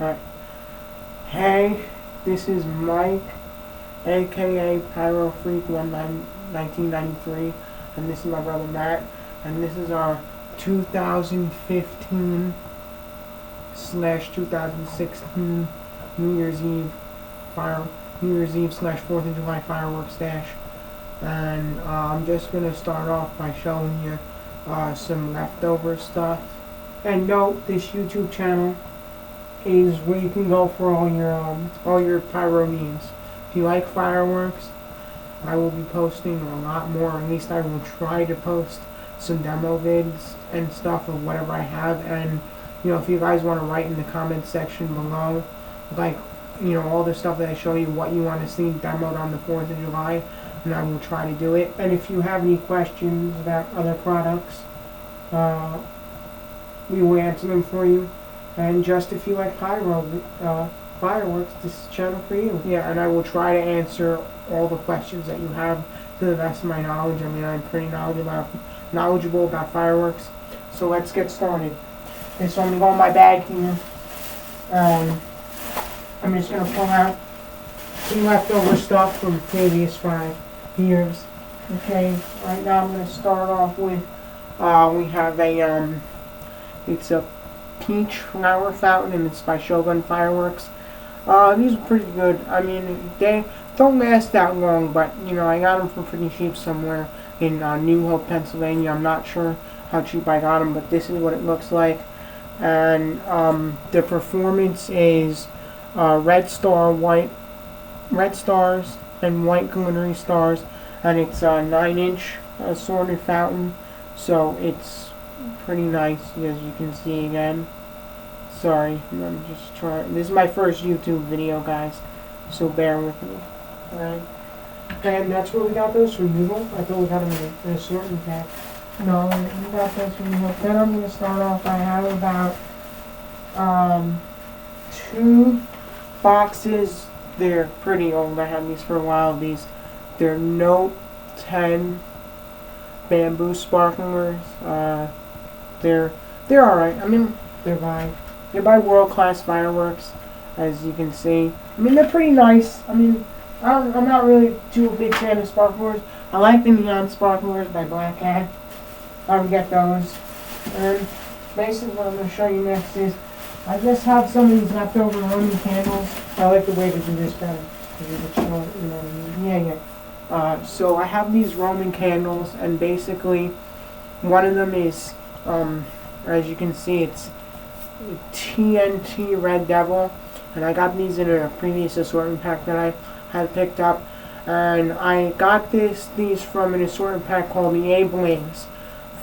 Alright. Hey, this is Mike, aka Pyro Freak 1993, and this is my brother Matt, and this is our 2015/2016 New Year's Eve / 4th of July fireworks stash. And I'm just gonna start off by showing you some leftover stuff. And note, this YouTube channel is where you can go for all your pyro needs. If you like fireworks, I will be posting a lot more. At least I will try to post some demo vids and stuff of whatever I have. And if you guys want to write in the comment section below, like all the stuff that I show you, what you want to see demoed on the 4th of July, and I will try to do it. And if you have any questions about other products, we will answer them for you. And just if you like fireworks, this is the channel for you. Yeah, and I will try to answer all the questions that you have to the best of my knowledge. I mean, I'm pretty knowledgeable about fireworks. So let's get started. Okay, so I'm going to go in my bag here. I'm just going to pull out some leftover stuff from previous 5 years. Okay, right now I'm going to start off with, we have it's a peach flower fountain, and it's by Shogun Fireworks. These are pretty good. I mean, they don't last that long, but I got them for pretty cheap somewhere in New Hope, Pennsylvania. I'm not sure how cheap I got them, but this is what it looks like. And the performance is red stars and white glittery stars, and it's a 9-inch assorted fountain, so it's pretty nice, as you can see again. Sorry, I'm just trying. This is my first YouTube video, guys, so bear with me. Alright. And that's where we got those from Google. I thought we got them in an assortment pack. No, we got those from Google. Then I'm going to start off. I have about 2 boxes. They're pretty old. I had these for a while. They're Note 10 bamboo sparklers. They're alright. I mean, they're by World Class Fireworks, as you can see. I mean, they're pretty nice. I mean, I'm not really too big fan of sparklers. I like the neon sparklers by Black Cat. I would get those. And basically what I'm going to show you next is, I just have some of these leftover Roman candles. I like the way they do this better. Yeah. So I have these Roman candles, and basically one of them is, as you can see, it's TNT Red Devil, and I got these in a previous assortment pack that I had picked up, and I got these from an assortment pack called the A-Blaze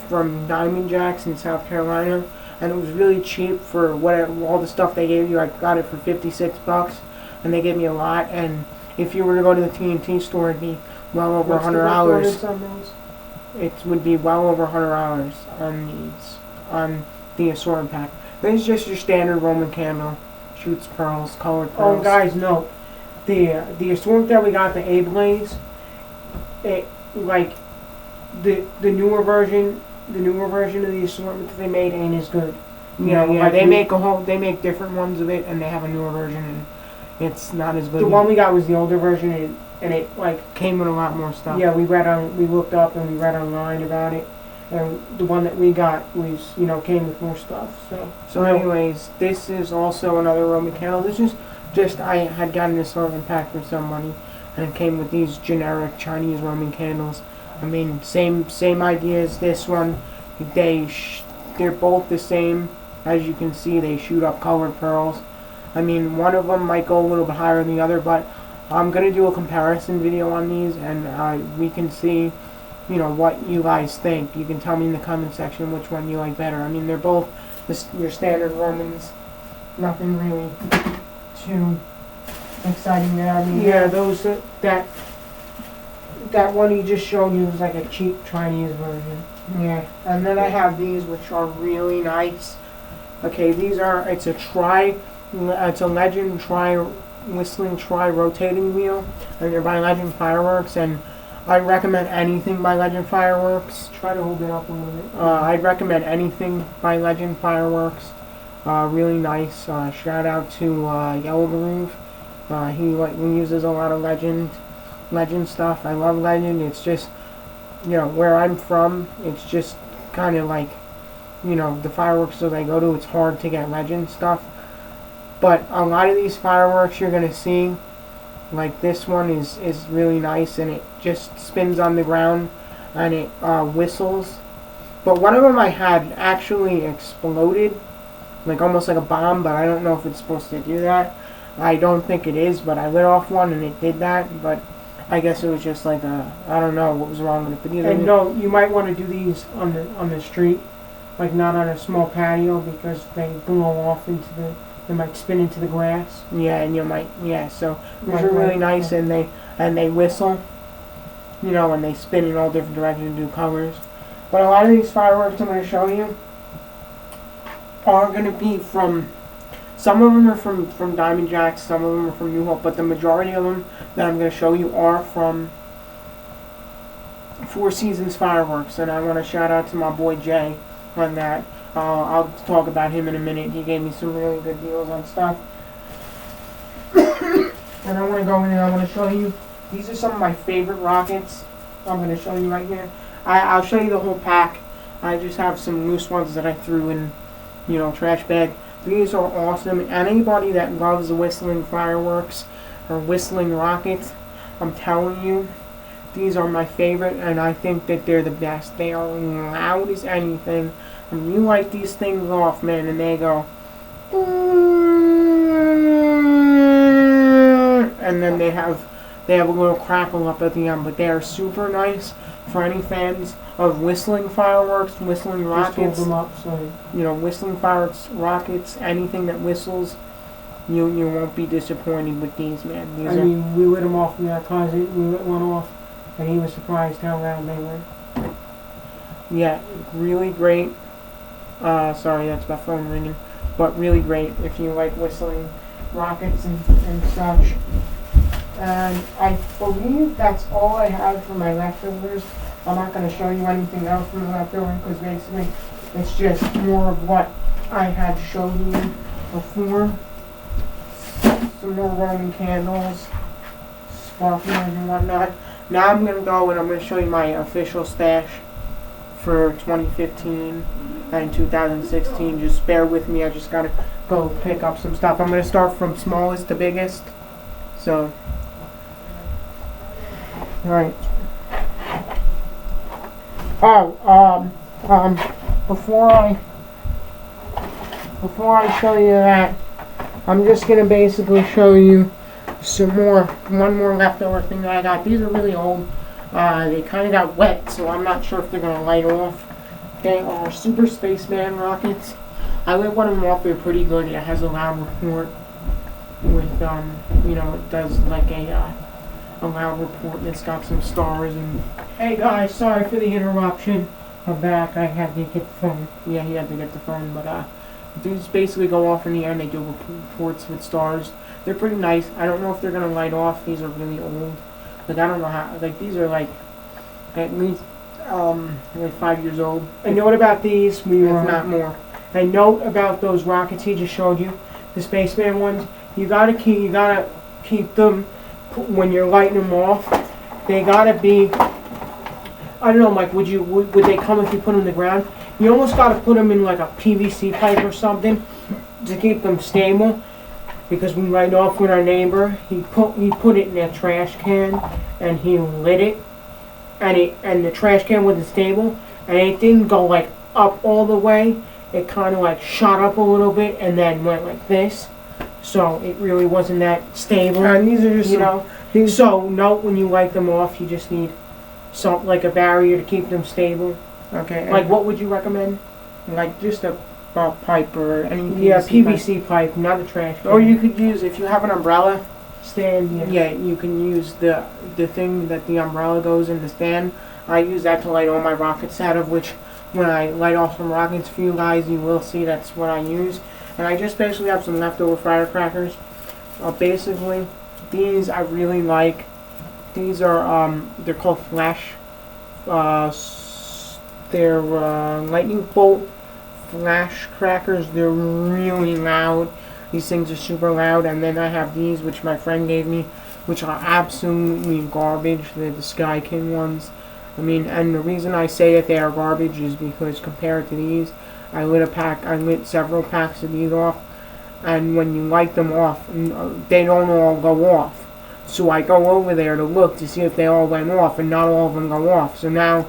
from Diamond Jacks in South Carolina, and it was really cheap for all the stuff they gave you. I got it for $56, and they gave me a lot. And if you were to go to the TNT store, it'd be well over $100. It would be well over $100 on the assortment pack. This is just your standard Roman candle, shoots pearls, colored pearls. Oh, guys, no, the assortment that we got, the A-Blaze, the newer version of the assortment that they made ain't as good. They make different ones of it, and they have a newer version, and it's not as good. The one we got was the older version, and it came with a lot more stuff. Yeah, we looked up and we read online about it, and the one that we got was came with more stuff. So anyways, this is also another Roman candle. This is just, I had gotten this assortment pack for some money, and it came with these generic Chinese Roman candles. I mean, same idea as this one. They're both the same. As you can see, they shoot up colored pearls. I mean, one of them might go a little bit higher than the other, but I'm going to do a comparison video on these, and we can see, what you guys think. You can tell me in the comment section which one you like better. I mean, they're both your standard Romans. Nothing really too exciting there. I mean, yeah, those that one he just showed you was like a cheap Chinese version. Yeah, and then I have these, which are really nice. Okay, it's a Legend Whistling Rotating Wheel, and they're by Legend Fireworks, and I recommend anything by Legend Fireworks. Try to hold it up a little bit. I'd recommend anything by Legend Fireworks. Really nice. Shout out to Yellow Groove. He uses a lot of legend stuff. I love legend. It's just, where I'm from, it's just kind of like, the fireworks that I go to, it's hard to get legend stuff. But a lot of these fireworks you're going to see, like this one is really nice, and it just spins on the ground and it whistles. But one of them I had actually exploded, like almost like a bomb, but I don't know if it's supposed to do that. I don't think it is, but I lit off one and it did that. But I guess it was just like I don't know what was wrong with it. But and no, you might want to do these on the street, like not on a small patio, because they blow off they might spin into the grass. Yeah, and so these are really nice, and they whistle, and they spin in all different directions and do colors. But a lot of these fireworks I'm going to show you are going to be some of them are from Diamond Jacks, some of them are from New Hope, but the majority of them that I'm going to show you are from Four Seasons Fireworks, and I want to shout out to my boy Jay on that. I'll talk about him in a minute. He gave me some really good deals on stuff. And I want to go in and I want to show you, these are some of my favorite rockets. I'm going to show you right here. I'll show you the whole pack. I just have some loose ones that I threw in, trash bag. These are awesome. And anybody that loves whistling fireworks or whistling rockets, I'm telling you, these are my favorite, and I think that they're the best. They are loud as anything. When you light these things off, man, and they go, and then they have a little crackle up at the end, but they are super nice for any fans of whistling fireworks, whistling rockets. Just hold them up, so whistling fireworks, rockets, anything that whistles. You won't be disappointed with these, man. We lit them off in our closet. We lit one off, and he was surprised how loud they were. Yeah, really great. Sorry, that's my phone ringing. But really great if you like whistling rockets and such. And I believe that's all I have for my leftovers. I'm not going to show you anything else from the leftovers, because basically it's just more of what I had showed you before. Some more Roman candles, sparklers and whatnot. Now I'm going to go and I'm going to show you my official stash for 2015 and 2016. Just bear with me. I just got to go pick up some stuff. I'm going to start from smallest to biggest. So, alright. Before I show you that, I'm just going to basically show you one more leftover thing that I got. These are really old. They kind of got wet, so I'm not sure if they're going to light off. They are Super Spaceman rockets. I lit one of them off. They're pretty good. It has a loud report with, it does like a loud report, and it's got some stars. And hey guys, sorry for the interruption. I'm back. I had to get the phone. Yeah, he had to get the phone, but these basically go off in the air and they do reports with stars. They're pretty nice. I don't know if they're going to light off. These are really old. Like, I don't know how. Like, these are like at least like 5 years old. And note about these, if not more. And note about those rockets he just showed you, the Spaceman ones. You gotta keep them when you're lighting them off. They gotta be. I don't know, Mike. Would they come if you put them in the ground? You almost gotta put them in like a PVC pipe or something to keep them stable. Because we light off with our neighbor, he put it in a trash can and he lit it, and the trash can wasn't stable, and it didn't go like up all the way. It kind of like shot up a little bit and then went like this. So it really wasn't that stable. And these are just so note when you light them off, you just need something like a barrier to keep them stable. Okay. Like what would you recommend? Like just a pipe or any PVC pipe, not a trash can. Or you could use, if you have an umbrella stand, you can use the thing that the umbrella goes in the stand. I use that to light all my rockets out of, which when I light off some rockets for you guys, you will see that's what I use. And I just basically have some leftover firecrackers. Basically, these I really like. These are they're called Flash. They're lightning bolt Firecrackers. They're really loud. These things are super loud. And then I have these, which my friend gave me, which are absolutely garbage. They're the Sky King ones. I mean, and the reason I say that they are garbage is because compared to these, I lit several packs of these off, and when you light them off, they don't all go off. So I go over there to look to see if they all went off, and not all of them go off. So now,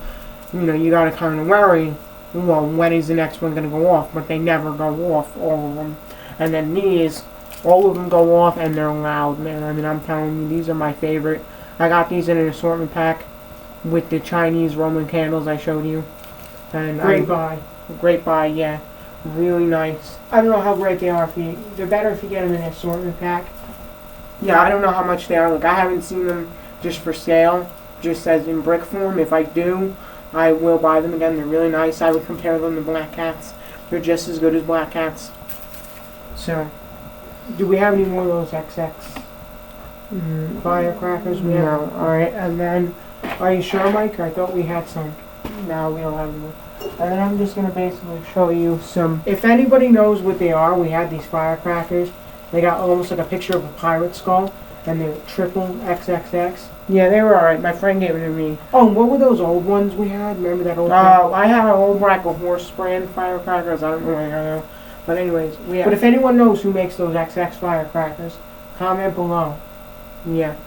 you gotta kind of worry, well, when is the next one gonna go off? But they never go off, all of them. And then these, all of them go off, and they're loud, man. I mean, I'm telling you, these are my favorite. I got these in an assortment pack with the Chinese Roman candles I showed you. And great buy, yeah. Really nice. I don't know how great they are for you. They're better if you get them in an assortment pack. Yeah, I don't know how much they are. Look, I haven't seen them just for sale, just as in brick form. If I do, I will buy them again. They're really nice. I would compare them to Black Cats. They're just as good as Black Cats. So, do we have any more of those XX Firecrackers? We have. Alright, and then, are you sure, Mike? I thought we had some. No, we don't have any more. And then I'm just going to basically show you some. If anybody knows what they are, we had these Firecrackers. They got almost like a picture of a pirate skull, and they're triple XXX. Yeah, they were alright. My friend gave it to me. Oh, what were those old ones we had? Remember that old I had an old rack of horse brand Firecrackers. I don't know where they are now. But anyways, we have. But if anyone knows who makes those XX Firecrackers, comment below. Yeah.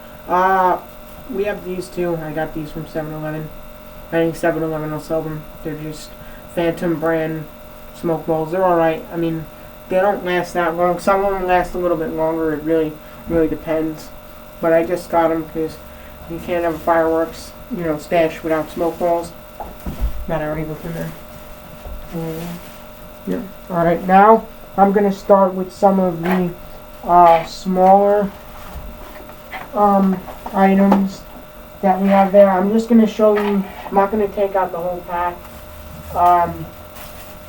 We have these too. I got these from 7-Eleven. I think 7-Eleven will sell them. They're just Phantom brand smoke balls. They're alright. I mean, they don't last that long. Some of them last a little bit longer. It really depends. But I just got them because you can't have a fireworks, stash without smoke balls. That I already looked in there. Yeah. Alright, now I'm going to start with some of the smaller items that we have there. I'm just going to show you. I'm not going to take out the whole pack.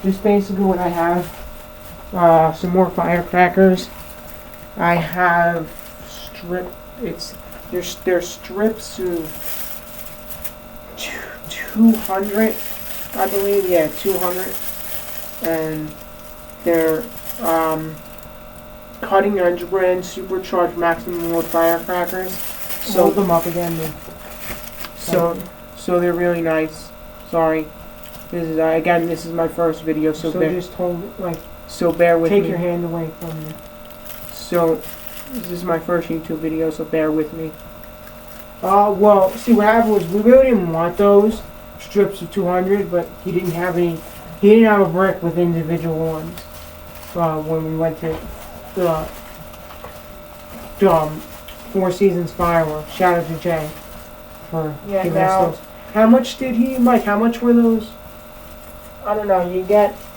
Just basically what I have. Some more Firecrackers. I have there's strips of 200, I believe. Yeah, 200, and they're cutting edge brand supercharged maximum load Firecrackers. So hold them up again. So they're really nice. Sorry, this is my first video, so just hold it So bear with me. Take your hand away from me. So, this is my first YouTube video, so bear with me. Well, see what happened was we really didn't want those strips of 200, but he didn't have any. He didn't have a brick with individual ones. When we went to Four Seasons Fireworks. Shout out to Jay for giving us those. How much did he, Mike? How much were those? I don't know.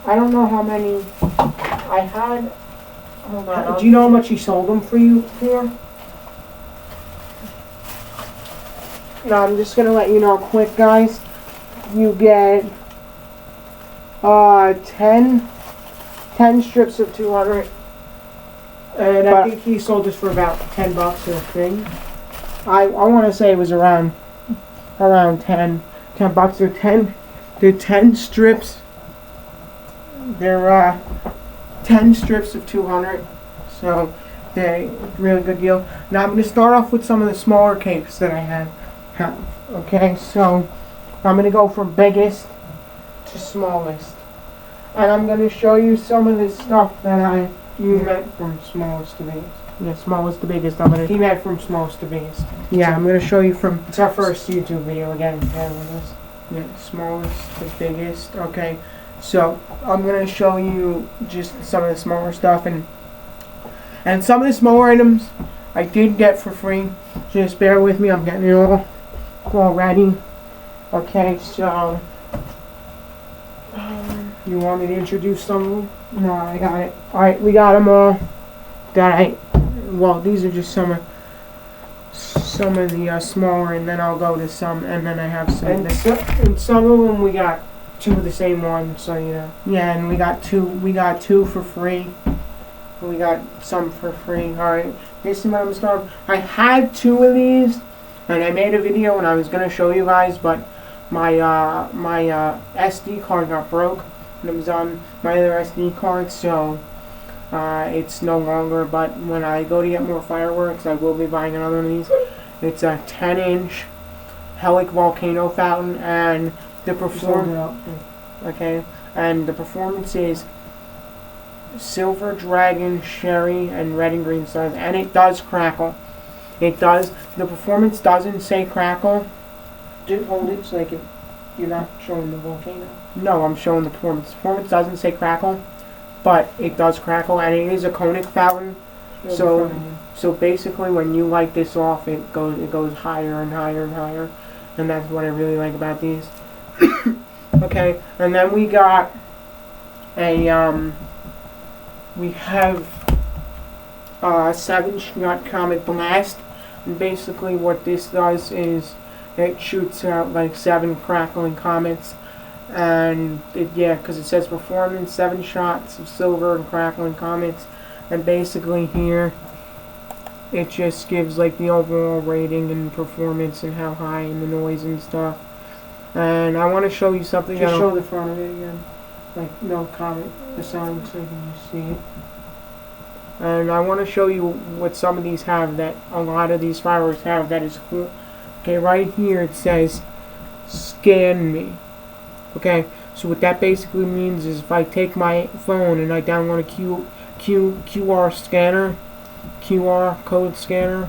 I don't know how many I had. Hold on. Do you know how much he sold them for you for? No, I'm just gonna let you know quick, guys. You get 10 strips of 200, and I think he sold this for about $10 a thing. I want to say it was around $10 They're 10 strips. They're 10 strips of 200, so they're a really good deal. Now I'm going to start off with some of the smaller cakes that I have. Okay, so I'm going to go from biggest to smallest, and I'm going to show you some of the stuff that you meant from smallest to biggest. Yeah, smallest to biggest. He meant from smallest to biggest. Yeah, I'm going to show you from. It's our first YouTube video again. Yeah, smallest to biggest. Okay. So, I'm going to show you just some of the smaller stuff, and some of the smaller items I did get for free. Just bear with me, I'm getting it all ready. Okay, so, you want me to introduce some of them? No, I got it. Alright, we got them all. Well, these are just some of the smaller, and then I'll go to some, and then I have some. And some of them we got two of the same one, so yeah, and we got two for free. We got some for free. Alright, this is what I'm starting. I had two of these, and I made a video and I was gonna show you guys, but my SD card got broke, and it was on my other SD card, so it's no longer. But when I go to get more fireworks, I will be buying another one of these. It's a 10-inch Helic volcano fountain, and the performance is silver, dragon, sherry, and red and green stars, and it does crackle. It does. The performance doesn't say crackle. Just hold it so you're not showing the volcano. No, I'm showing the performance. The performance doesn't say crackle, but it does crackle, and it is a conic fountain. So basically, when you light this off, it goes higher and higher and higher, and that's what I really like about these. Okay, and then we got a we have a 7-shot Comet Blast, and basically what this does is it shoots out like 7 crackling comets, and because it says performance 7 shots of silver and crackling comets, and basically here it just gives like the overall rating and performance and how high and the noise and stuff. And I want to show you something. Just show the front of it again, like no comet, the sound, so you can just see it. And I want to show you what some of these have that a lot of these fireworks have that is cool. Okay, right here it says scan me. Okay, so what that basically means is if I take my phone and I download a QR scanner, QR code scanner,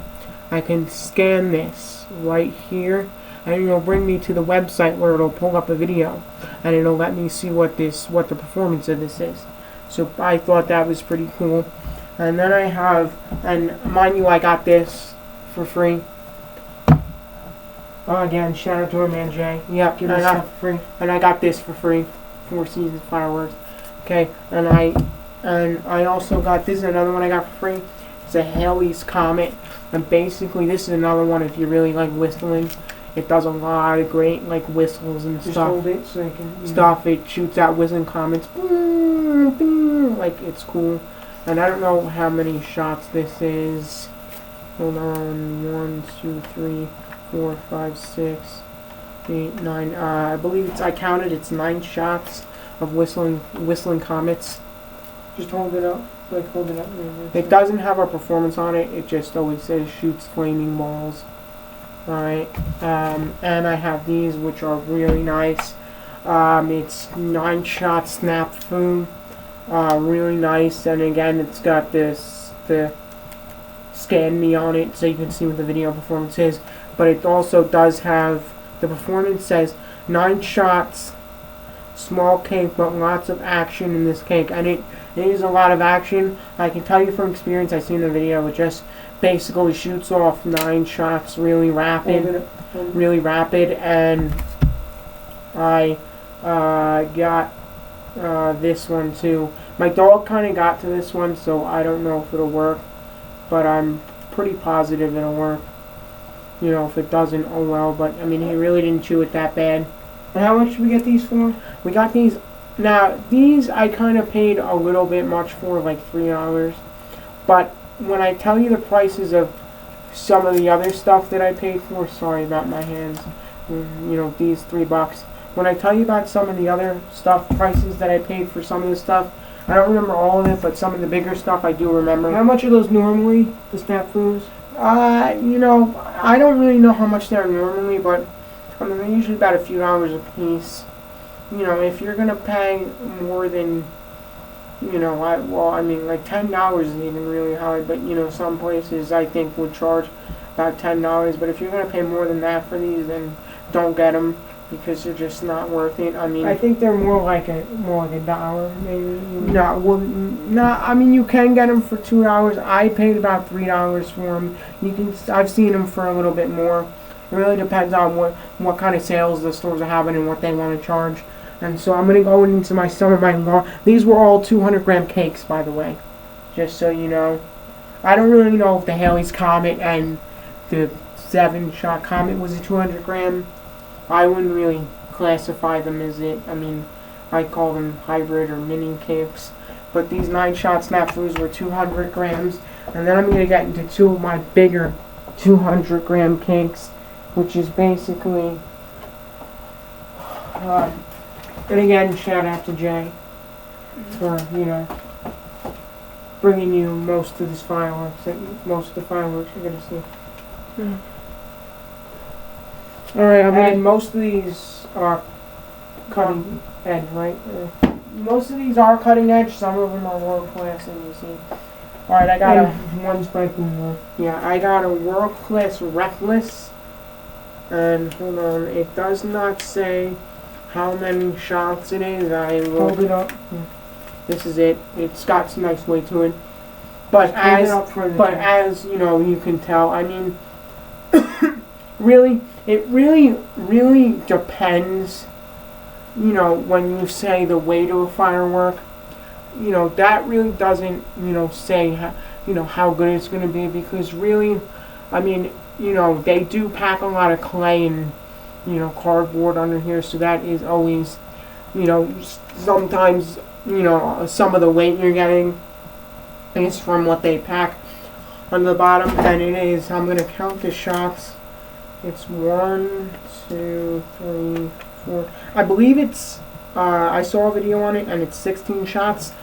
I can scan this right here, and it'll bring me to the website where it'll pull up a video, and it'll let me see what the performance of this is. So I thought that was pretty cool. And then I have, and mind you, I got this for free. Oh, again, shout out to our man Jay. Yep, give us stuff for free. And I got this for free, 4 Seasons fireworks. Okay, and I also got this is another one I got for free. It's a Halley's Comet, and basically this is another one if you really like whistling. It does a lot of great like whistles and Just stuff. Hold it so you can. Stuff. It shoots out whistling comets. Boom, boom, like it's cool. And I don't know how many shots this is. Hold on. 1, 2, 3, 4, 5, 6, 8, 9. I believe I counted. It's 9 shots of whistling comets. Just hold it up. Hold it up. It doesn't have a performance on it. It just always says shoots flaming balls. Alright. And I have these, which are really nice. It's 9-shot snap food. Really nice, and again it's got the scan me on it so you can see what the video performance is, but it also does have the performance says 9 shots, small cake, but lots of action in this cake, and it is a lot of action. I can tell you from experience, I've seen the video, it just basically shoots off 9 shots really rapid, and I got this one too. My dog kind of got to this one, so I don't know if it'll work, but I'm pretty positive it'll work. You know, if it doesn't, oh well, but I mean, he really didn't chew it that bad. And how much did we get these for? We got these, now these I kind of paid a little bit much for, like $3, but when I tell you the prices of some of the other stuff that I paid for, sorry about my hands, you know, these $3. When I tell you about some of the other stuff, prices that I paid for some of the stuff, I don't remember all of it, but some of the bigger stuff I do remember. How much are those normally, the snap foods? You know, I don't really know how much they're normally, but I mean, they're usually about a few dollars a piece. You know, if you're gonna pay more than, you know, I mean, like $10 isn't even really high, but you know, some places I think would charge about $10. But if you're gonna pay more than that for these, then don't get them, because they're just not worth it. I mean, I think they're more like $1, maybe. No, well, no. I mean, you can get them for $2. I paid about $3 for them. I've seen them for a little bit more. It really depends on what kind of sales the stores are having and what they want to charge. And so I'm gonna go into some of my these were all 200-gram cakes, by the way, just so you know. I don't really know if the Halley's Comet and the 7-shot Comet was a 200-gram. I wouldn't really classify them as it. I mean, I call them hybrid or mini cakes. But these 9-shot snap foods were 200 grams. And then I'm going to get into 2 of my bigger 200-gram cakes, which is basically, and again, shout out to Jay. for, you know, bringing you most of this fireworks, most of the fireworks you're gonna see. Alright, and most of these are cutting edge, right? Most of these are cutting edge, some of them are world class, and you see. Alright, I got one's breaking more. Yeah, I got a world class Reckless, and hold on, it does not say how many shots it is. I will hold it up. This is it. It's got some nice weight to it, but as you know, you can tell. I mean, it really depends. You know, when you say the weight of a firework, you know, that really doesn't, you know, say how good it's going to be, because really, I mean, you know, they do pack a lot of clay and, you know, cardboard under here, so that is always, you know, sometimes, you know, some of the weight you're getting is from what they pack on the bottom, and it is, I'm going to count the shots. It's 1, 2, 3, 4. I believe it's, I saw a video on it, and it's 16 shots.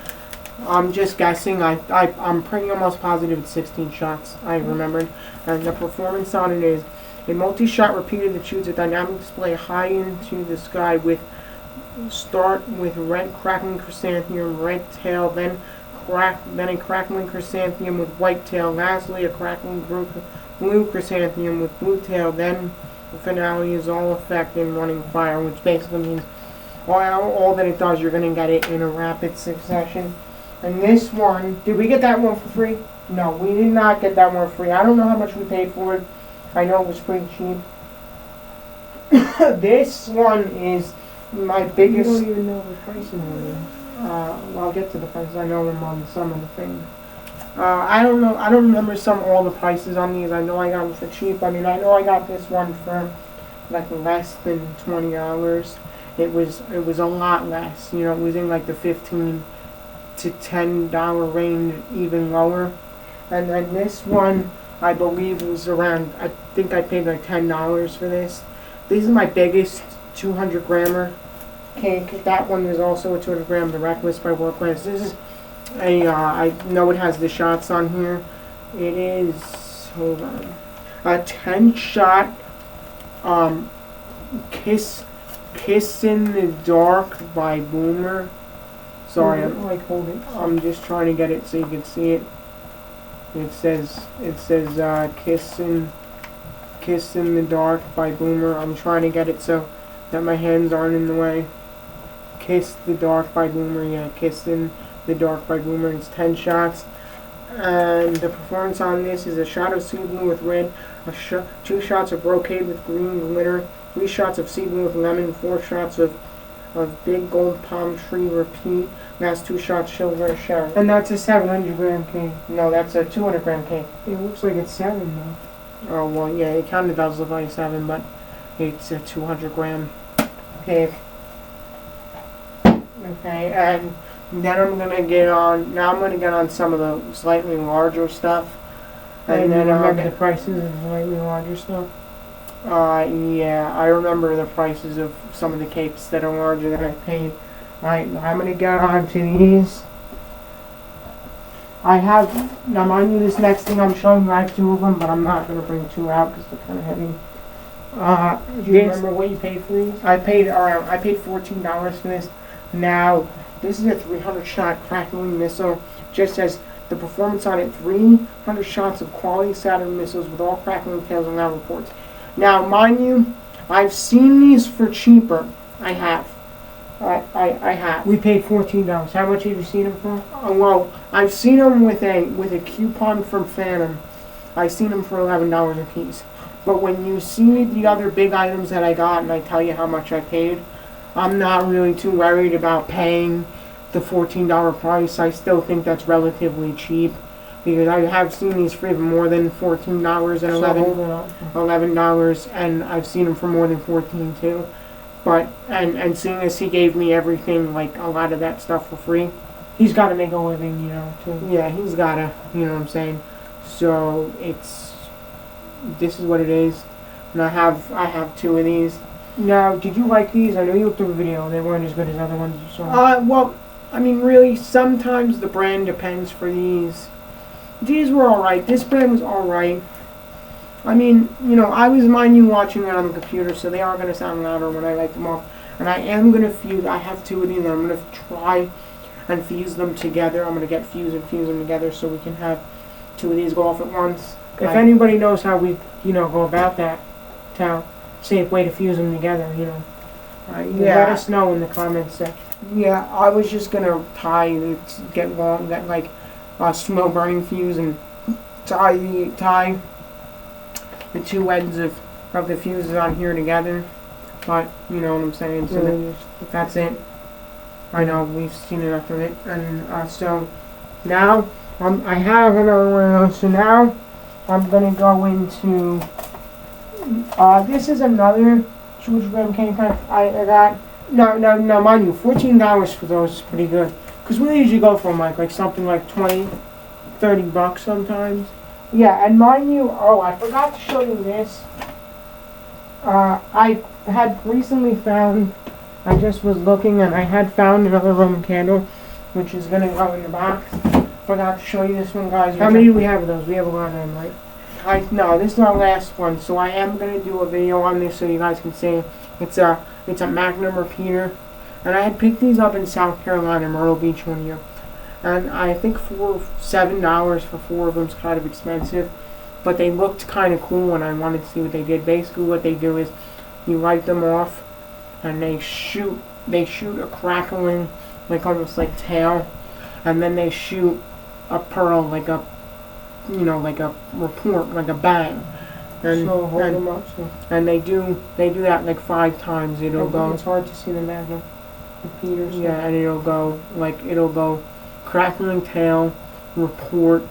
I'm just guessing. I'm pretty almost positive it's 16 shots. I remembered. And the performance on it is a multi-shot repeater that shoots a dynamic display high into the sky with start with red crackling chrysanthemum, red tail, then a crackling chrysanthemum with white tail, lastly a crackling blue chrysanthemum with blue tail, then the finale is all effect in running fire, which basically means all that it does, you're going to get it in a rapid succession. And this one, did we get that one for free? No, we did not get that one for free. I don't know how much we paid for it. I know it was pretty cheap. This one is my biggest. You don't even know the prices on it. Well, I'll get to the prices. I know them on some of the things. I don't know. I don't remember all the prices on these. I know I got them for cheap. I mean, I know I got this one for like less than $20. It was a lot less. You know, it was in like the $15 to $10 range, even lower. And then this one, I believe, was around. I think I paid like $10 for this. This is my biggest 200 grammer cake. That one is also a 200 gram, the Reckless by World Class. This is I know it has the shots on here. It is, hold on, a 10 shot Kiss in the Dark by Boomer. Sorry, I'm just trying to get it so you can see it. It says Kiss in the Dark by Boomer. I'm trying to get it so that my hands aren't in the way. Kiss the Dark by Boomer. Yeah, Kiss in the Dark by Boomer. It's 10 shots. And the performance on this is a shot of sea blue with red, 2 shots of brocade with green glitter, 3 shots of sea blue with lemon, 4 shots of big gold palm tree repeat, last 2 shots silver shower. And that's a 700 gram cake. No, that's a 200 gram cake. It looks like it's 7 though. Oh, well, yeah, it kind of does look like 7, but it's a 200 gram cake. Okay, and then I'm going to get on some of the slightly larger stuff. And then remember the prices of the slightly larger stuff? Yeah, I remember the prices of some of the cakes that are larger than I paid. Alright, I'm going to get on to these. Now mind you, this next thing I'm showing you, I have 2 of them, but I'm not going to bring 2 out because they're kind of heavy. Do you remember what you paid for these? I paid $14 for this. Now, this is a 300 shot crackling missile. Just says the performance on it, 300 shots of quality Saturn missiles with all crackling tails and lava reports. Now, mind you, I've seen these for cheaper. I have. I have. We paid $14. How much have you seen them for? Well, I've seen them with a coupon from Phantom. I've seen them for $11 a piece. But when you see the other big items that I got and I tell you how much I paid, I'm not really too worried about paying the $14 price. I still think that's relatively cheap because I have seen these for even more than $14 and $11, and I've seen them for more than $14 too. But and seeing as he gave me everything, like a lot of that stuff for free, he's got to make a living, you know, too. Yeah, he's gotta, you know what I'm saying. So this is what it is, and I have 2 of these. Now, did you like these? I know you looked through the video. They weren't as good as other ones you saw. Well, I mean, really, sometimes the brand depends for these. These were alright. This brand was alright. I mean, you know, I was, mind you, watching it on the computer, so they are going to sound louder when I light them off. And I am going to fuse, I have two of these, and I'm going to try and fuse them together. I'm going to get fuse and fuse them together so we can have two of these go off at once. If anybody knows how we, you know, go about that, to safe way to fuse them together, you know, let us know in the comments section. Yeah, I was just going to get like a smoke burning fuse and tie the two ends of the fuses on here together, but you know what I'm saying, so that's it. I know, we've seen enough of it, and so now I have another one of those, so now I'm going to go into, this is another George Graham cane pack I got. No, mind you, $14 for those is pretty good, because we usually go from like something like 20, 30 bucks sometimes. Yeah, and mind you, I forgot to show you this. I had recently found, I just was looking and I had found another Roman candle, which is going to go in the box. Forgot to show you this one, guys. How many do we have of those? We have a lot of them, right? No, this is our last one, so I am going to do a video on this so you guys can see. It's a Magnum repeater, and I had picked these up in South Carolina, Myrtle Beach one year. And I think for $7 for 4 of them is kind of expensive, but they looked kind of cool and I wanted to see what they did. Basically what they do is you light them off and they shoot a crackling, like almost like tail, and then they shoot a pearl, like a, you know, like a report, like a bang. And, so hold them up, so. And they do that like 5 times. It'll go. It's hard to see the Magnum repeaters. Yeah, and it'll go crackling tail, report,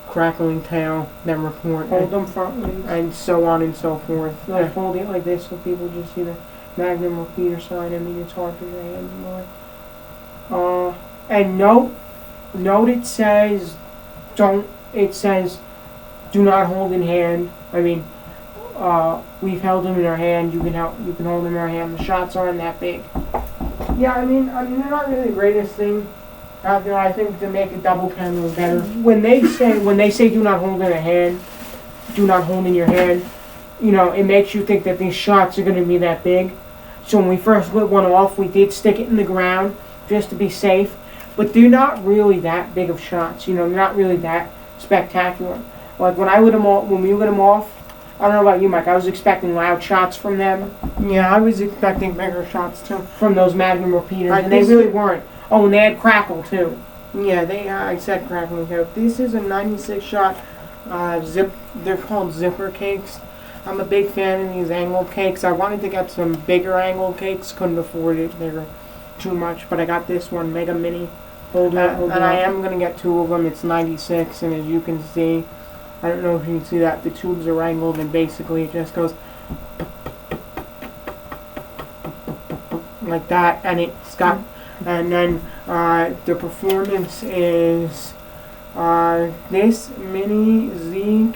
crackling tail, then report. Hold them frontwards. And so on and so forth. Like hold it like this so people just see the Magnum repeater sign. I mean, it's hard for your hands more. And note it says, do not hold in hand. I mean, we've held them in our hand. You can hold them in our hand. The shots aren't that big. Yeah, I mean, they're not really the greatest thing out there. I think to make a double candle is better. When they say do not hold in a hand, do not hold in your hand, you know, it makes you think that these shots are going to be that big. So when we first lit one off, we did stick it in the ground just to be safe. But they're not really that big of shots. You know, they're not really that spectacular. Like when we lit them off, I don't know about you, Mike, I was expecting loud shots from them. Yeah, I was expecting bigger shots too. From those Magnum repeaters, and they really weren't. Oh, and they had crackle too. Yeah, I said crackle too. This is a 96 shot they're called zipper cakes. I'm a big fan of these angled cakes. I wanted to get some bigger angled cakes, couldn't afford it. They were too much, but I got this one, Mega Mini. And I am going to get 2 of them. It's 96, and as you can see, I don't know if you can see that, the tubes are angled, and basically it just goes like that, and it's got, and then the performance is this mini Z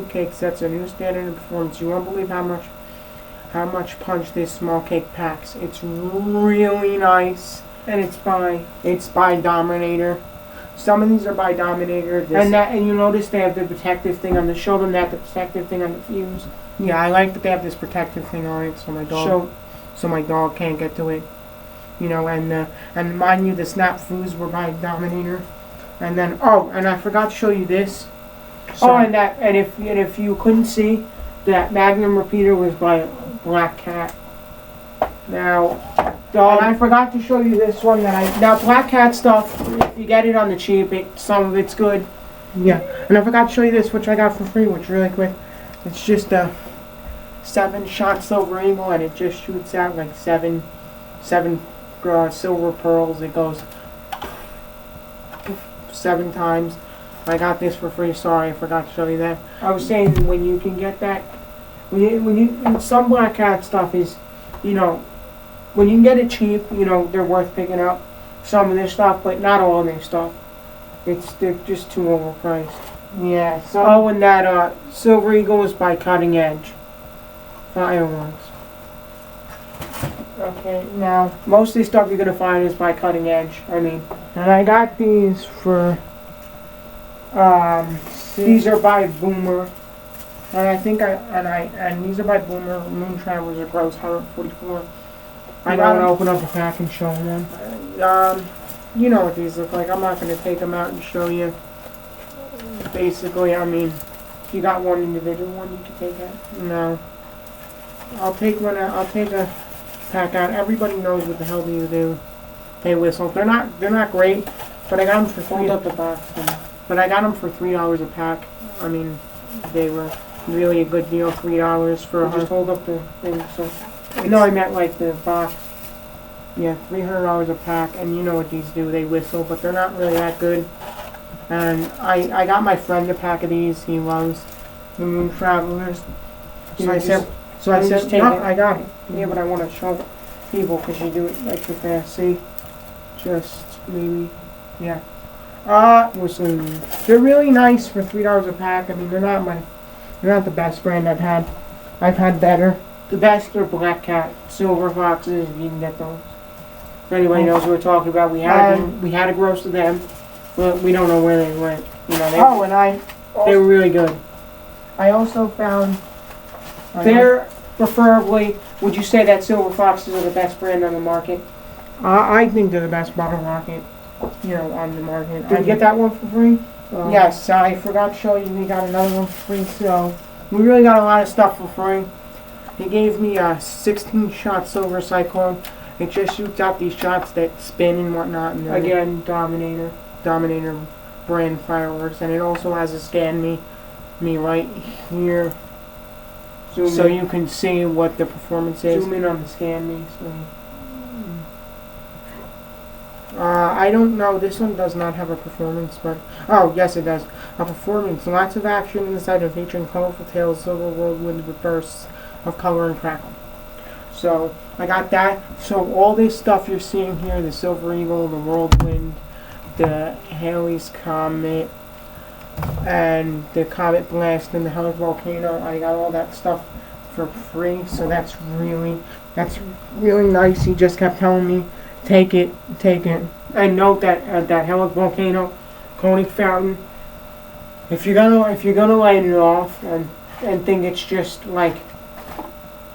cake sets a new standard of performance. You won't believe how much punch this small cake packs. It's really nice, and it's by Dominator. Some of these are by Dominator, and you notice they have the protective thing on the. Show them that the protective thing on the fuse. Yeah, I like that they have this protective thing on it, so my dog can't get to it. You know, and mind you, the snap fuse were by Dominator, and then and I forgot to show you this. So, and if you couldn't see, that Magnum repeater was by Black Cat. Now, and I forgot to show you this one now Black Cat stuff, if you get it on the cheap, some of it's good. Yeah, and I forgot to show you this, which I got for free, which really quick. It's just a 7-shot silver eagle, and it just shoots out like seven silver pearls. It goes 7 times. I got this for free. Sorry, I forgot to show you that. I was saying when you can get that, when some Black Cat stuff is, you know, when you can get it cheap, you know, they're worth picking up. Some of this stuff, but not all of their stuff. They're just too overpriced. Yeah. So, and that Silver Eagle was by Cutting Edge Fireworks. Okay, now, most of the stuff you're gonna find is by Cutting Edge, and I got these for, these are by Boomer, and these are by Boomer. Moon Travelers are gross 144. I gotta open up the pack and show them. You know what these look like. I'm not gonna take them out and show you. Basically, if you got one individual one, you can take it. No. I'll take one out. I'll take a pack out. Everybody knows what the hell do you do. They whistle. They're not great, but I got them for Hold up the box. But I got them for $3 a pack. They were really a good deal. $3 for Just hold up the thing. So. No, I meant like the box. Yeah, $300 a pack, and you know what these do. They whistle, but they're not really that good. And I got my friend a pack of these. He loves the Moon Travelers. So I said, no, I got it. Yeah, but I want to show people because you do it like too fast. See? Just maybe, yeah. Whistling. They're really nice for $3 a pack. They're not the best brand I've had. I've had better. The best are Black Cat, Silver Foxes, if you can get those. If anybody knows what we're talking about, we had a gross of them, but we don't know where they went. They were really good. I also found they're preferably. Would you say that Silver Foxes are the best brand on the market? I think they're the best bottle rocket, on the market. Did you get that one for free? Yes, I forgot to show you. We got another one for free, so we really got a lot of stuff for free. He gave me a 16-shot Silver Cyclone. It just shoots out these shots that spin and whatnot. And again, Dominator brand fireworks, and it also has a scan me right here, so you can see what the performance is. Zoom in on the scan me. I don't know. This one does not have a performance, but oh yes, it does. A performance. Lots of action inside of featuring colorful tails, silver whirlwind with bursts of color and crackle. So I got that. So all this stuff you're seeing here, the Silver Eagle, the Whirlwind, the Halley's Comet, and the Comet Blast, and the Hellish Volcano, I got all that stuff for free. So that's really nice. He just kept telling me, take it. And note that that Hellish Volcano, conic fountain. If you're gonna light it off and think it's just like,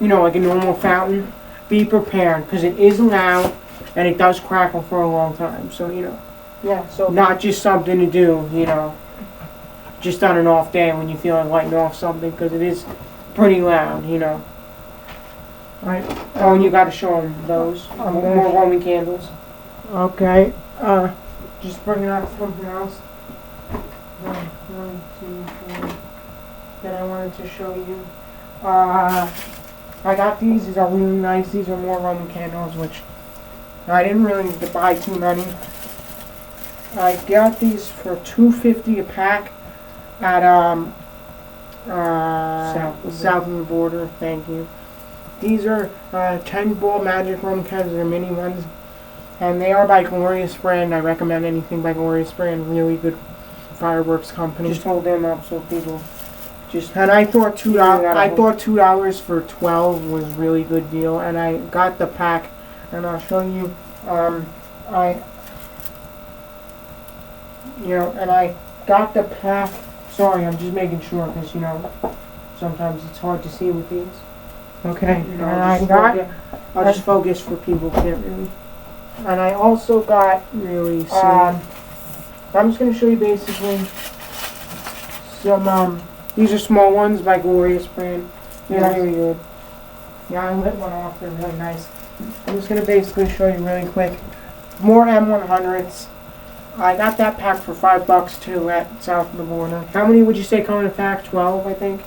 like a normal fountain, be prepared, because it is loud and it does crackle for a long time. So, yeah, so not just something to do, just on an off day when you feel like lighting off something, because it is pretty loud, Alright. Oh, and you got to show them those. More Roman candles. Okay. Just bringing out something else. One, two, three. That I wanted to show you. I got these. These are really nice. These are more Roman candles, which I didn't really need to buy too many. I got these for $2.50 a pack at south of the border. Thank you. These are 10-ball magic Roman candles. They're mini ones, and they are by Glorious Brand. I recommend anything by Glorious Brand. Really good fireworks company. Just hold them up so people. And I thought $2 for 12 was really good deal, and I got the pack, and I'll show you. And I got the pack. Sorry, I'm just making sure because sometimes it's hard to see with these. Okay, I'll just focus for people who can't really. And I also got really some. I'm just gonna show you basically some. These are small ones by Glorious Brand. They're really good. Yeah, I lit one off. They're really nice. I'm just going to basically show you really quick. More M100s. I got that pack for $5 too at south of the border. How many would you say come in a pack? 12, I think.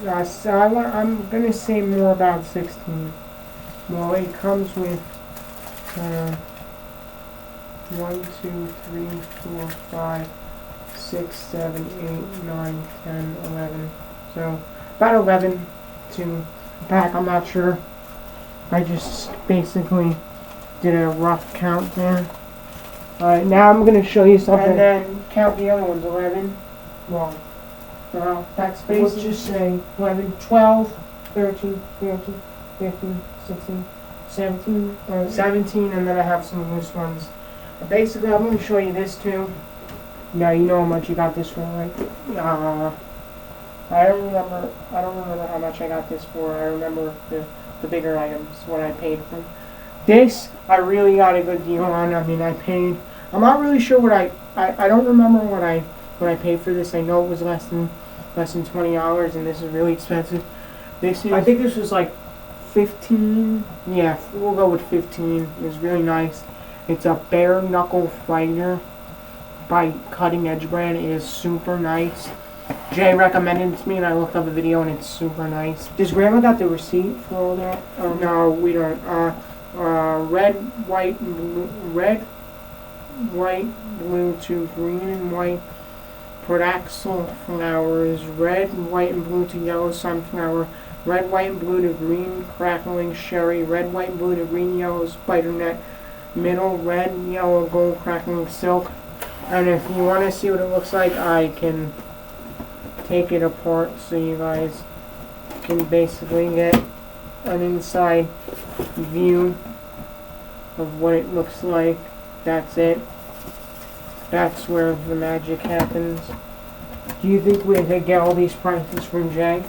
So I'm going to say more about 16. Well, it comes with 1, 2, 3, 4, 5. 6, 7, 8, 9, 10, 11. So about 11 to pack. I'm not sure. I just basically did a rough count there. Alright, now I'm going to show you something. And then count the other ones. 11. Well, that's basically. Let's just say 11, 12, 13, 14, 15, 16, 17? 17, and then I have some loose ones. But basically, I'm going to show you this too. Now you know how much you got this for, right? I don't remember how much I got this for. I remember the bigger items, what I paid for. This, I really got a good deal on. I mean, I'm not really sure what I don't remember what I paid for this. I know it was less than $20, and this is really expensive. I think this was like 15. Yeah, we'll go with 15. It's really nice. It's a bare knuckle fighter by Cutting Edge brand. It is super nice. Jay recommended it to me, and I looked up a video, and it's super nice. Does Grandma got the receipt for all that? No, we don't. Red, white, blue to green and white. Paraxel flowers. Red, white, and blue to yellow sunflower. Red, white, and blue to green crackling sherry. Red, white, and blue to green, yellow spider net. Middle, red, yellow, gold crackling silk. And if you want to see what it looks like, I can take it apart so you guys can basically get an inside view of what it looks like. That's it. That's where the magic happens. Do you think we could get all these prices from Jay?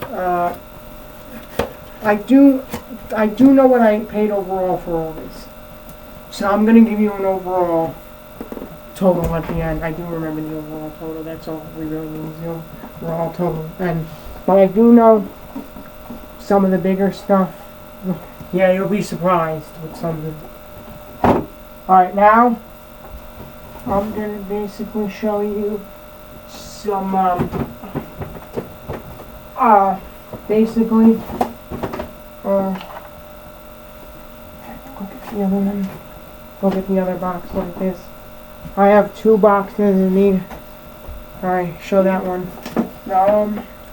I do know what I paid overall for all this. So I'm gonna give you an overall total at the end. I do remember the overall total. That's all we really need is the overall total. But I do know some of the bigger stuff. Yeah, you'll be surprised with some of the. Alright, now I'm gonna basically show you some basically the other one. Look at the other box like this. I have two boxes in these. Alright, show that one.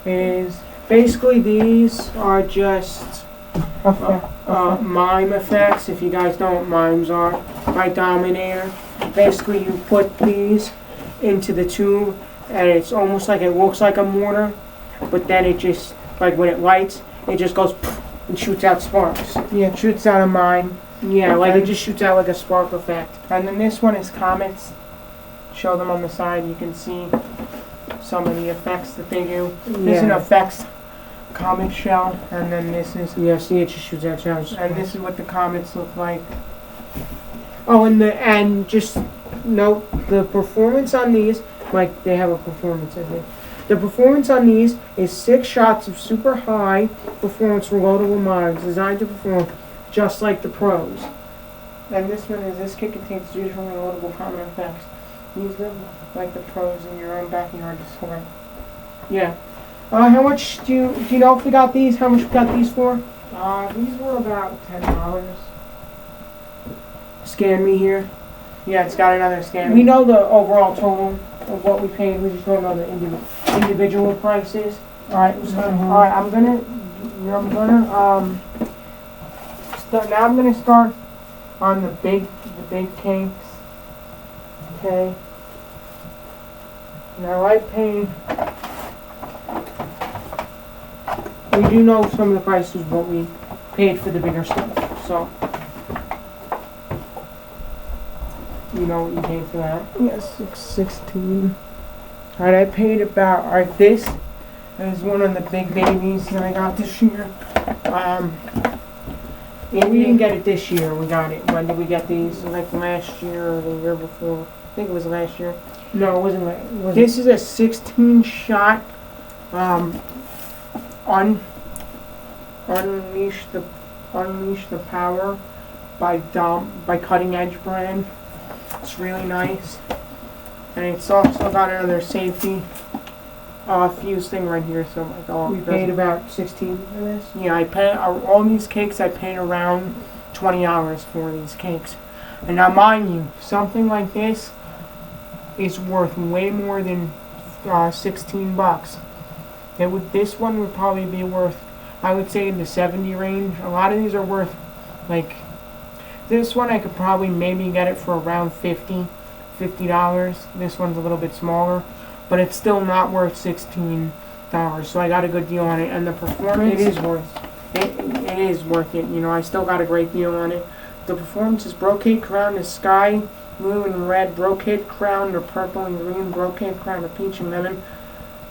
Is basically these are just mime effects. If you guys know what mimes are, by Dominator. Basically, you put these into the tube, and it's almost like it looks like a mortar, but then it just, like when it lights, it just goes and shoots out sparks. Yeah, it shoots out a mime. Yeah, like it just shoots out like a spark effect. And then this one is comets. Show them on the side. You can see some of the effects that they do. Yeah. This is an effects comet shell, and then this is see it just shoots out shells. And this is what the comets look like. Oh, and just note the performance on these. Like they have a performance in it. The performance on these is 6 shots of super high performance reloadable mines designed to perform just like the pros. And this one is this kit contains beautiful reloadable comet effects. Use them like the pros in your own backyard display. Yeah. How much do you know if we got these? How much we got these for? These were about $10. Scan me here. Yeah, it's got another scan. We know the overall total of what we paid. We just don't know the individual prices. All right. I'm gonna now I'm gonna start on the big cakes. Okay. Now I paid. We do know some of the prices what we paid for the bigger stuff. So. You know what you paid for that? Yes, $6.16. Alright, I paid about. Alright, this is one of the big babies that I got this year. We didn't get it this year. We got it. When did we get these? Like last year or the year before? I think it was last year. No, it wasn't. This is a 16-shot. Unleash the Power by Cutting Edge brand. It's really nice, and it's also got another safety fuse thing right here. So like, we paid about $16 for this. Yeah, I paid all these cakes. I paid around $20 for these cakes, and now mind you, something like this is worth way more than $16. This one would probably be worth, I would say, in the 70 range. A lot of these are worth like. This one I could probably maybe get it for around $50. This one's a little bit smaller, but it's still not worth $16. So I got a good deal on it, and the performance. It is worth it is worth it. You know, I still got a great deal on it. The performance is brocade crown is sky blue and red, brocade crown or purple and green, brocade crown or peach and lemon,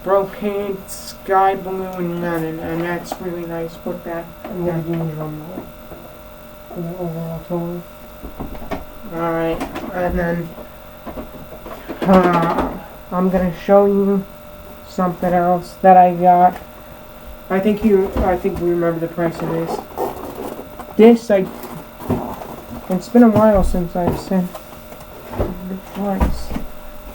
brocade sky blue and lemon, and that's really nice. Put that. I'm gonna do drum roll for the overall total. All right, and then I'm gonna show you something else that I got. I think we remember the price of this. It's been a while since I've seen the price.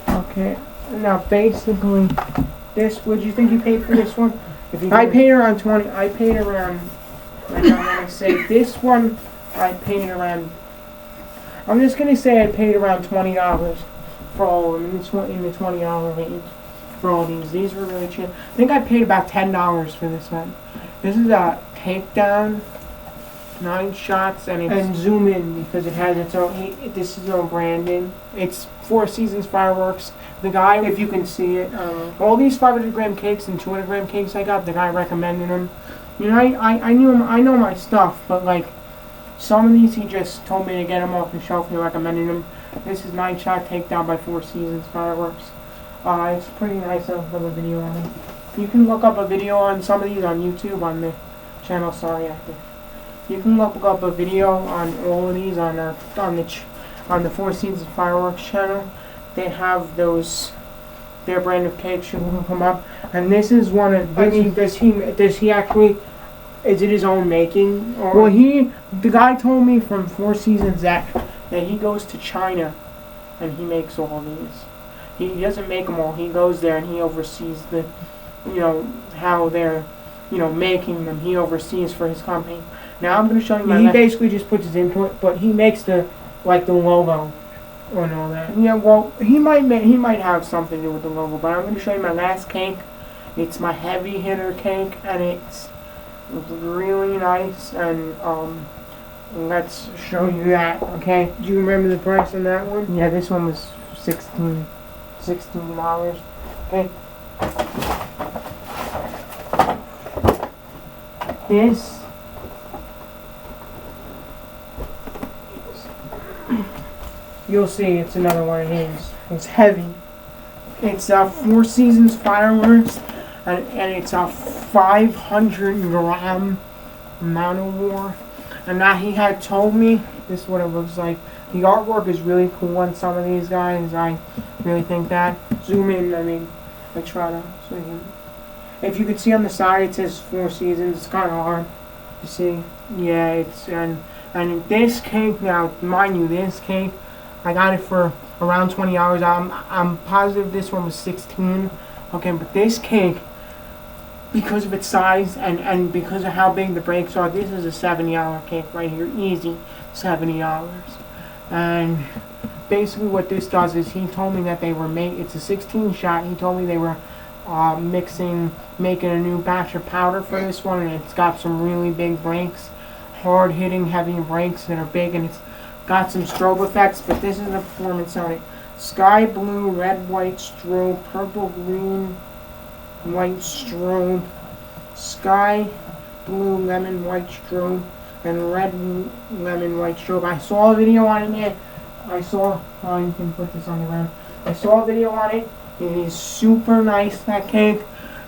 Okay, now basically, what do you think you paid for this one? I paid around 20. I paid around. I'm gonna say this one. I paid around. I'm just gonna say I paid around $20 for all of them. In the $20 range for all these. These were really cheap. I think I paid about $10 for this one. This is a takedown. 9 shots, and zoom in because it has its own. This is its own branding. It's Four Seasons Fireworks. The guy, if you can see it, all these 500-gram cakes and 200-gram cakes I got, the guy recommended them. You know, I knew him. I know my stuff, but like some of these, he just told me to get them off the shelf. He recommended them. This is 9 shot takedown by Four Seasons Fireworks. It's pretty nice. I'll have a video on it. You can look up a video on some of these on YouTube on the channel. Sorry, active. You can look up a video on all of these on the Four Seasons Fireworks channel. They have their brand of cakes. You can come up, and this is one of. I mean, does he actually? Is it his own making? Or the guy told me from Four Seasons that he goes to China, and he makes all these. He doesn't make them all. He goes there and he oversees how they're, making them. He oversees for his company. Now I'm going to show you. He basically just puts his input, but he makes the logo and all that. Yeah, well, he might have something to do with the logo, but I'm going to show you my last cake. It's my heavy hitter cake, and it's really nice. And let's show you that. Okay. Do you remember the price on that one? Yeah, this one was $16. Okay. This. You'll see it's another one of his. It's heavy. It's Four Seasons Fireworks, and it's a 500-gram Man O' War. And now he had told me, this is what it looks like. The artwork is really cool on some of these guys. I really think that. Zoom in, I try to so you can. If you can see on the side, it says Four Seasons. It's kind of hard to see. Yeah, it's, and this cake, now, mind you, this cake, I got it for around $20. I'm positive this one was $16. Okay, but this cake, because of its size and because of how big the breaks are, this is a $70 cake right here. Easy, $70. And basically what this does is he told me that they were it's a 16 shot. He told me they were making a new batch of powder for this one, and it's got some really big breaks, hard hitting, heavy breaks that are big, and it's got some strobe effects, but this is the performance on it. Sky blue, red, white strobe, purple, green, white strobe, sky blue, lemon, white strobe, and red, lemon, white strobe. I saw a video on it. You can put this on the ground. I saw a video on it. It is super nice, that cake.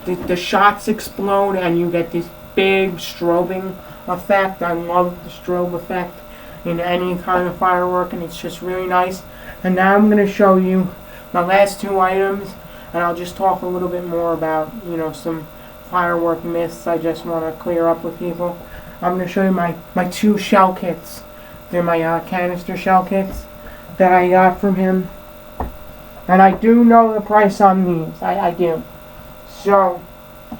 The shots explode and you get this big strobing effect. I love the strobe effect in any kind of firework, and it's just really nice. And now I'm going to show you my last 2 items, and I'll just talk a little bit more about, some firework myths I just want to clear up with people. I'm going to show you my 2 shell kits. They're my canister shell kits that I got from him. And I do know the price on these. I do. So,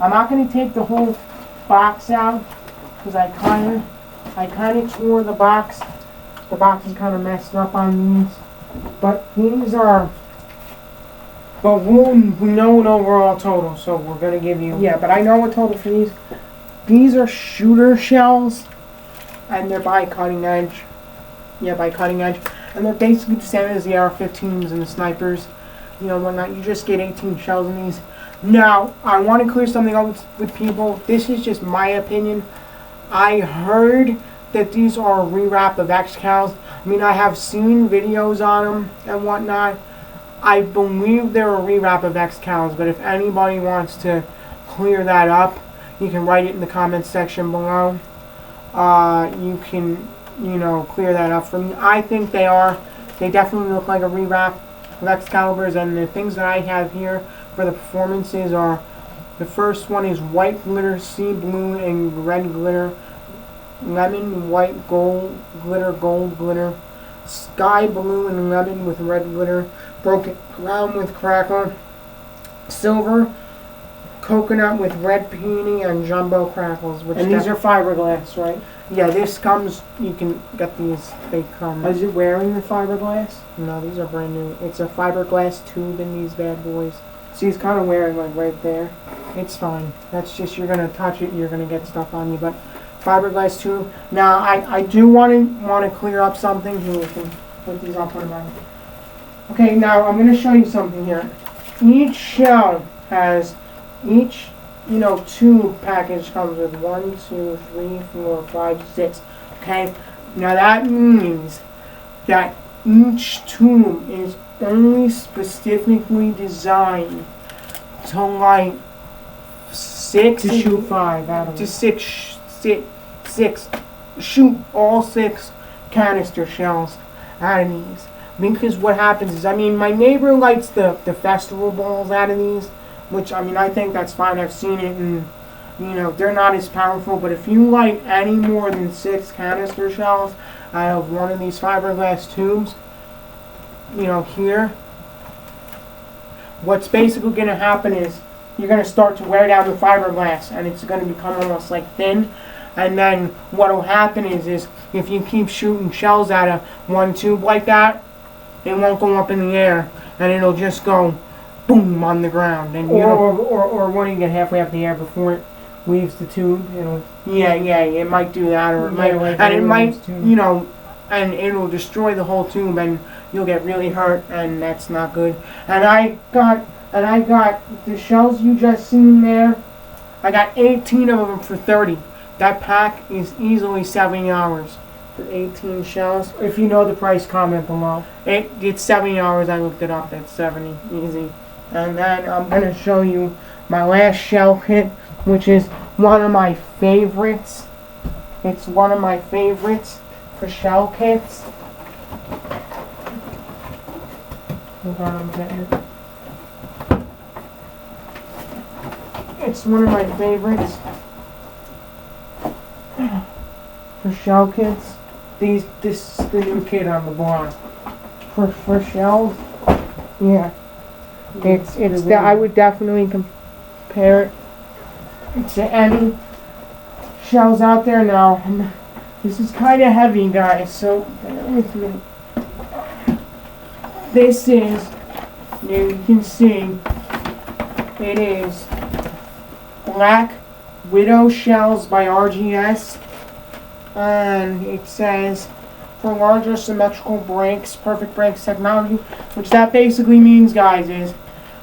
I'm not going to take the whole box out, because I kind of tore the box. The box is kind of messed up on these. But these are... But we'll know an overall total, so we're going to give you... Yeah, but I know a total for these. These are shooter shells, and they're by Cutting Edge. Yeah, by Cutting Edge. And they're basically the same as the AR-15s and the snipers. Whatnot. You just get 18 shells in these. Now, I want to clear something up with people. This is just my opinion. I heard that these are a rewrap of X-Cows. I mean, I have seen videos on them and whatnot. I believe they're a rewrap of X-Cows, but if anybody wants to clear that up, you can write it in the comments section below. You can, clear that up for me. I think they are. They definitely look like a rewrap of Excaliburs, and the things that I have here for the performances are, the first one is white glitter, sea blue, and red glitter, lemon, white, gold glitter, sky blue and lemon with red glitter, broken ground with crackle, silver, coconut with red peony, and jumbo crackles. And these are fiberglass, right? Yeah, this comes, you can get these, they come. Is it wearing the fiberglass? No, these are brand new. It's a fiberglass tube in these bad boys. See, he's kind of wearing like right there. It's fine. That's just, you're going to touch it, you're going to get stuff on you, but fiberglass tube. Now, I do want to clear up something here. We can put these up on the bottom. Okay, now I'm going to show you something here. Each shell has, tube package comes with 1, 2, 3, 4, 5, 6. Okay? Now that means that each tube is only specifically designed to light 6 to shoot 5 out of to 6 shoot all 6 canister shells out of these. Because what happens is, my neighbor lights the festival balls out of these, which, I think that's fine. I've seen it, and, they're not as powerful. But if you light any more than 6 canister shells out of one of these fiberglass tubes, here, what's basically going to happen is you're going to start to wear down the fiberglass, and it's going to become almost like thin. And then what will happen is if you keep shooting shells out of one tube like that, it won't go up in the air, and it'll just go boom on the ground. And or when you get halfway up the air before it leaves the tube, it'll it might do that, or it might, and it'll destroy the whole tube, and you'll get really hurt, and that's not good. And I got the shells you just seen there. I got 18 of them for 30. That pack is easily $70 for 18 shells. If you know the price, comment below. It's $70. I looked it up. That's 70 easy. And then I'm gonna show you my last shell kit, which is one of my favorites. It's one of my favorites for shell kits. Hold on, I'm getting it. It's one of my favorites for shell kits. This is the new kit on the block. For shells, yeah. I would definitely compare it to any shells out there now. This is kind of heavy, guys, so bear with me. This is, you can see, it is Black Widow shells by RGS, and it says for larger symmetrical brakes, perfect brakes technology, which that basically means, guys, is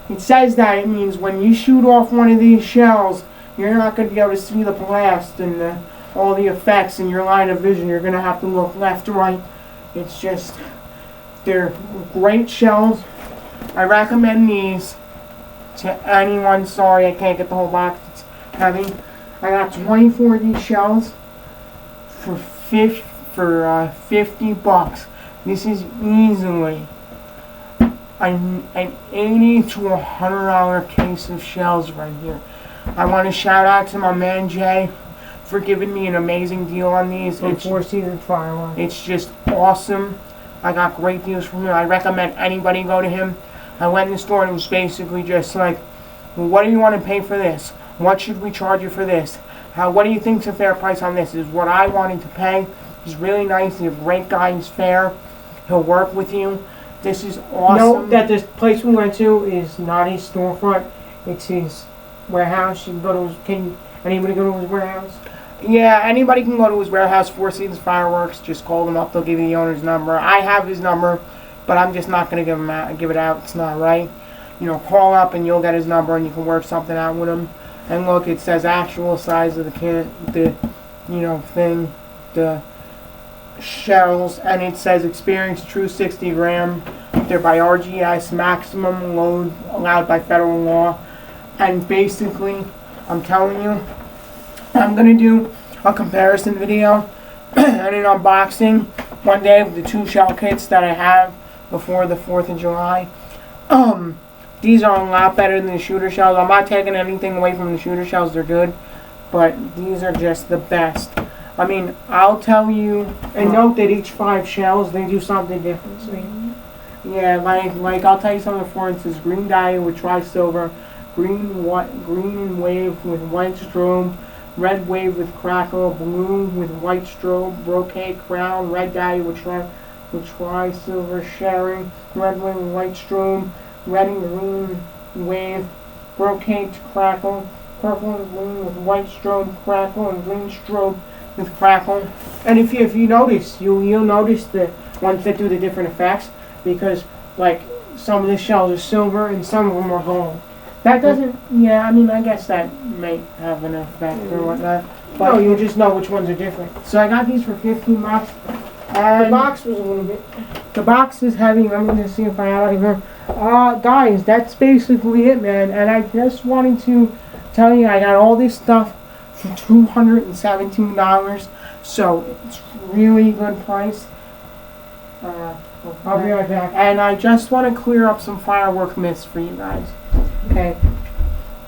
it says that it means when you shoot off one of these shells, you're not going to be able to see the blast and all the effects in your line of vision. You're going to have to look left to right. It's just, they're great shells. I recommend these to anyone. Sorry, I can't get the whole box. It's heavy. I got 24 of these shells for $50. This is easily an $80 to $100 case of shells right here. I want to shout out to my man Jay for giving me an amazing deal on these. It's Four Seasons Fireworks. It's just awesome. I got great deals from him. I recommend anybody go to him. I went in the store and it was basically just like, well, what do you want to pay for this? What should we charge you for this? What do you think's a fair price on this? This is what I wanted to pay. He's really nice. He's a great guy. He's fair. He'll work with you. This is awesome. Note that this place we went to is not his storefront. It's his warehouse. You can go to his, can anybody go to his warehouse? Yeah, anybody can go to his warehouse, Four Seasons Fireworks. Just call them up. They'll give you the owner's number. I have his number, but I'm just not going to give it out. It's not right. Call up and you'll get his number and you can work something out with him. And look, it says actual size of the thing, the shells, and it says experience true 60 gram. They're by RGS, maximum load allowed by federal law. And basically, I'm telling you, I'm gonna do a comparison video and an unboxing one day of the 2 shell kits that I have before the 4th of July. These are a lot better than the shooter shells. I'm not taking anything away from the shooter shells, they're good, but these are just the best. I mean, I'll tell you, and note that each 5 shells, they do something different. So yeah, like I'll tell you something. For instance, green dye with tri-silver, green and wave with white strobe, red wave with crackle, blue with white strobe, brocade crown, red dye with tri-silver sharing, red wave with white strobe, red and green wave, brocade crackle, purple and green with white strobe, crackle, and green strobe with crackle. And if you notice, you'll notice the ones that do the different effects, because like some of the shells are silver and some of them are gold. That doesn't, I mean, I guess that may have an effect or whatnot. But you'll just know which ones are different. So I got these for 15 bucks. And the box was a little bit. The box is heavy. Let me just see if I have it here. Guys, that's basically it, man. And I just wanted to tell you, I got all this stuff for $217. So it's really good price. I'll be right back. And I just want to clear up some firework myths for you guys. Okay.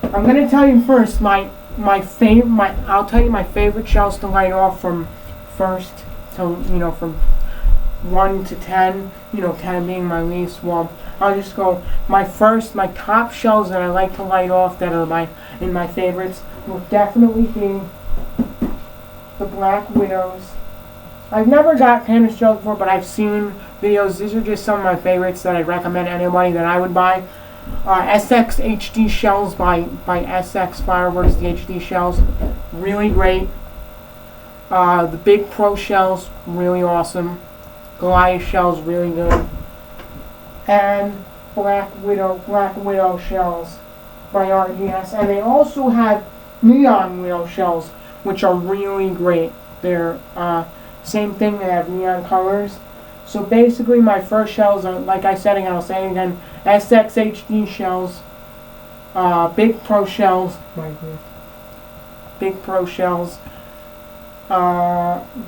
I'm gonna tell you first I'll tell you my favorite shells to light off from first to from 1 to 10. 10 being my least. Well, I'll just go my top shells that I like to light off that are my favorites will definitely be the Black Widows. I've never got Canister shells before, but I've seen videos. These are just some of my favorites that I'd recommend anybody that I would buy. SX HD shells by SX Fireworks, the HD shells, really great. The Big Pro shells, really awesome. Goliath shells, really good. And Black Widow shells by RGS. And they also have Neon Widow shells, which are really great. They're same thing, they have neon colors. So basically my first shells are, like I said again, I'll say it again, SX HD shells, Big Pro shells,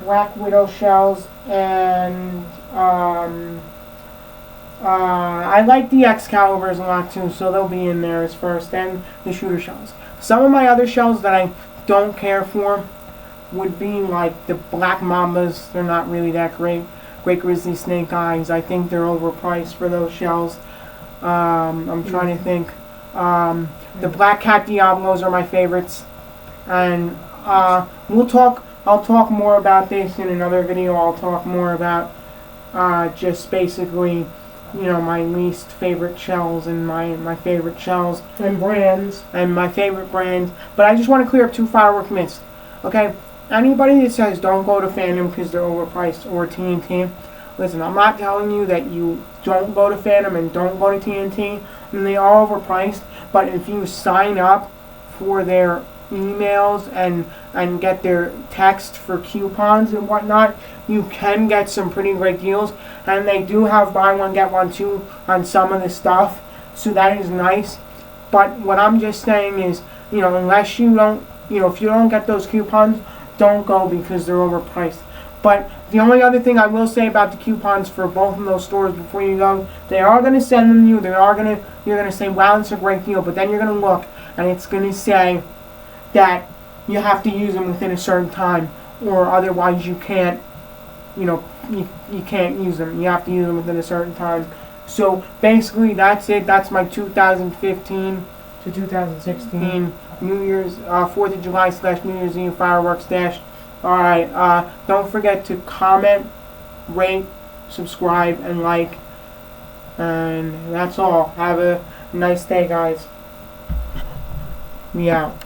Black Widow shells, and I like the Excaliburs a lot too, so they'll be in there as first, and the shooter shells. Some of my other shells that I don't care for would be like the Black Mambas. They're not really that great. Great Grizzly Snake Eyes, I think they're overpriced for those shells. I'm trying to think. The Black Cat Diablos are my favorites. And I'll talk more about this in another video. I'll talk more about just basically, my least favorite shells and my favorite shells. And brands. And my favorite brands. But I just want to clear up 2 firework myths. Okay? Anybody that says don't go to Phantom because they're overpriced, or TNT, listen, I'm not telling you that you don't go to Phantom and don't go to TNT, and they are overpriced, but if you sign up for their emails and get their text for coupons and whatnot, you can get some pretty great deals, and they do have buy one get one too on some of the stuff, so that is nice. But what I'm just saying is, unless you don't, if you don't get those coupons, don't go because they're overpriced. But the only other thing I will say about the coupons for both of those stores before you go, they are going to send them to you. You're going to say, wow, it's a great deal. But then you're going to look, and it's going to say that you have to use them within a certain time, or otherwise you can't, you can't use them. You have to use them within a certain time. So basically, that's it. That's my 2015 to 2016 New Year's, 4th of July / New Year's Eve fireworks dash. Alright, don't forget to comment, rate, subscribe, and like. And that's all. Have a nice day, guys. We out.